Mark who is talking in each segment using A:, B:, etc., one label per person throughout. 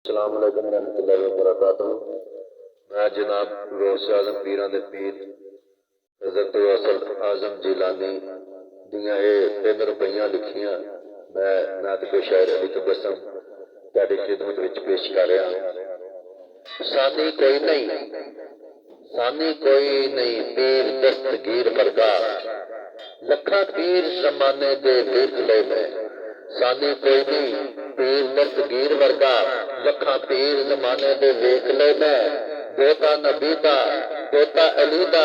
A: अस्सलाम वालेकुम रहमतुल्लाहि व बरकातहू। मैं जनाब गौसे आजम पीरां दे पीर हज़रत गौसल आजम जिलानी दियां ये 3 रुपईयां लिखियां मैं नात के शायर अली तबस्सुम तुहाडी खिदमत विच पेश कर रहा। सानी कोई नहीं पीर दस्तगीर वर्गा लखा पीर जमाने दे वेख ले मैं। सानी कोई नहीं पीर दस्तगीर वर्गा लखा पीर जमाने दे वेख ले मैं। दोता नबी दा दोता अली दा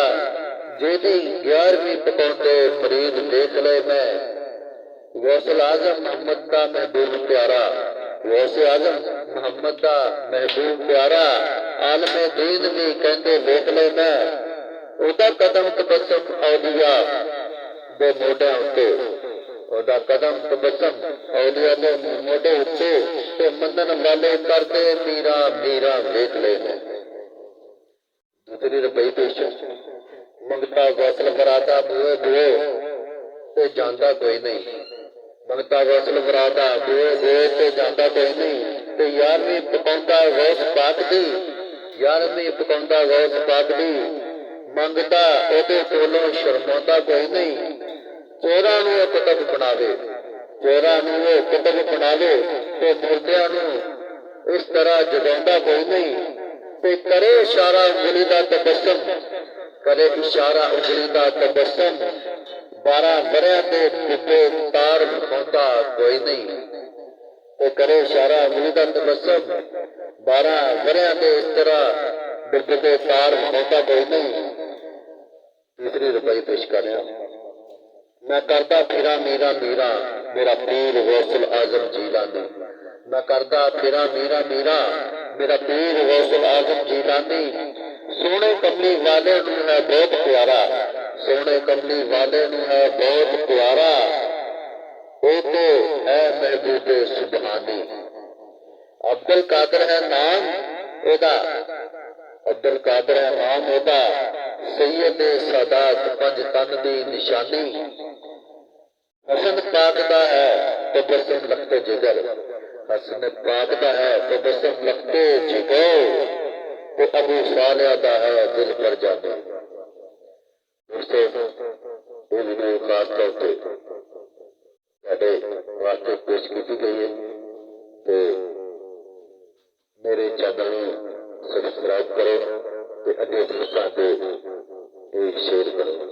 A: जेदी 11वीं पकाउंदे मरीद देख ले मैं। गौसल आजम मोहम्मद दा महबूब प्यारा गौसे आजम मोहम्मद दा महबूब प्यारा आलमे दीन भी कहंदे वेख ले मैं। ओदा कदम तबस्सुम औलिया दे मोढियां उत्ते ओदा कदम तबस्सुम औलिया दे मोढे उत्ते ते मनन वाले करदे मीरा मीरा वेख ले मैं। दूसरी रुपई पेश मंगता गौसल फरादा बुए बुए ते जांदा कोई नहीं। मंगता गौसल फरादा बुए बुए ते जांदा कोई नहीं। ते 11वीं पकाउंदा गौस पाक दी 11वीं पकाउंदा गौस पाक दी मंगदा ओदे कोलों शर्मांदा कोई नहीं। चोरां नूं कुतब बनावे चोरां नूं कुतब बनावे ते मुर्दियां नूं इस तरह जगाउंदा कोई नहीं। ते करे इशारा उंगली दा तबस्सुम करे इशारा उंगली दा तबस्सुम 12 वरियां दे डुबे तार विखाउंदा कोई नहीं। ते करे इशारा उंगली दा तबस्सुम 12 वरियां दे इस तरह डुबे तार विखाउंदा कोई नहीं। तीसरी रुपई पेश कर रहा। मैं करदा फिरा मीरा मीरा मेरा पीर गौसल आजम जिलानी। मैं करदा फिरा मीरा मीरा मेरा पीर गौसल आजम जिलानी। सोने कमली वाले नूं है बहुत प्यारा सोने कमली वाले नूं है बहुत प्यारा ओ तो है महबूबे सुबहानी। अब्दुल कादर है नाम ओदा अब्दुल कादर है नाम ओदा सैयद सादात 5 तन दी निशानी। हसन पाक दा है तबस्सुम लखते जिगर हसन पाक दा है तबस्सुम लखते जिगर तो अबू सालिया दा है दिल पर जाने। दोस्तों ये वीडियो खास तौर पे तुहाडे वास्ते पेश की गई है। तो मेरे चैनल को सब्सक्राइब करो ते अगे दोस्तां दे शेयर करो।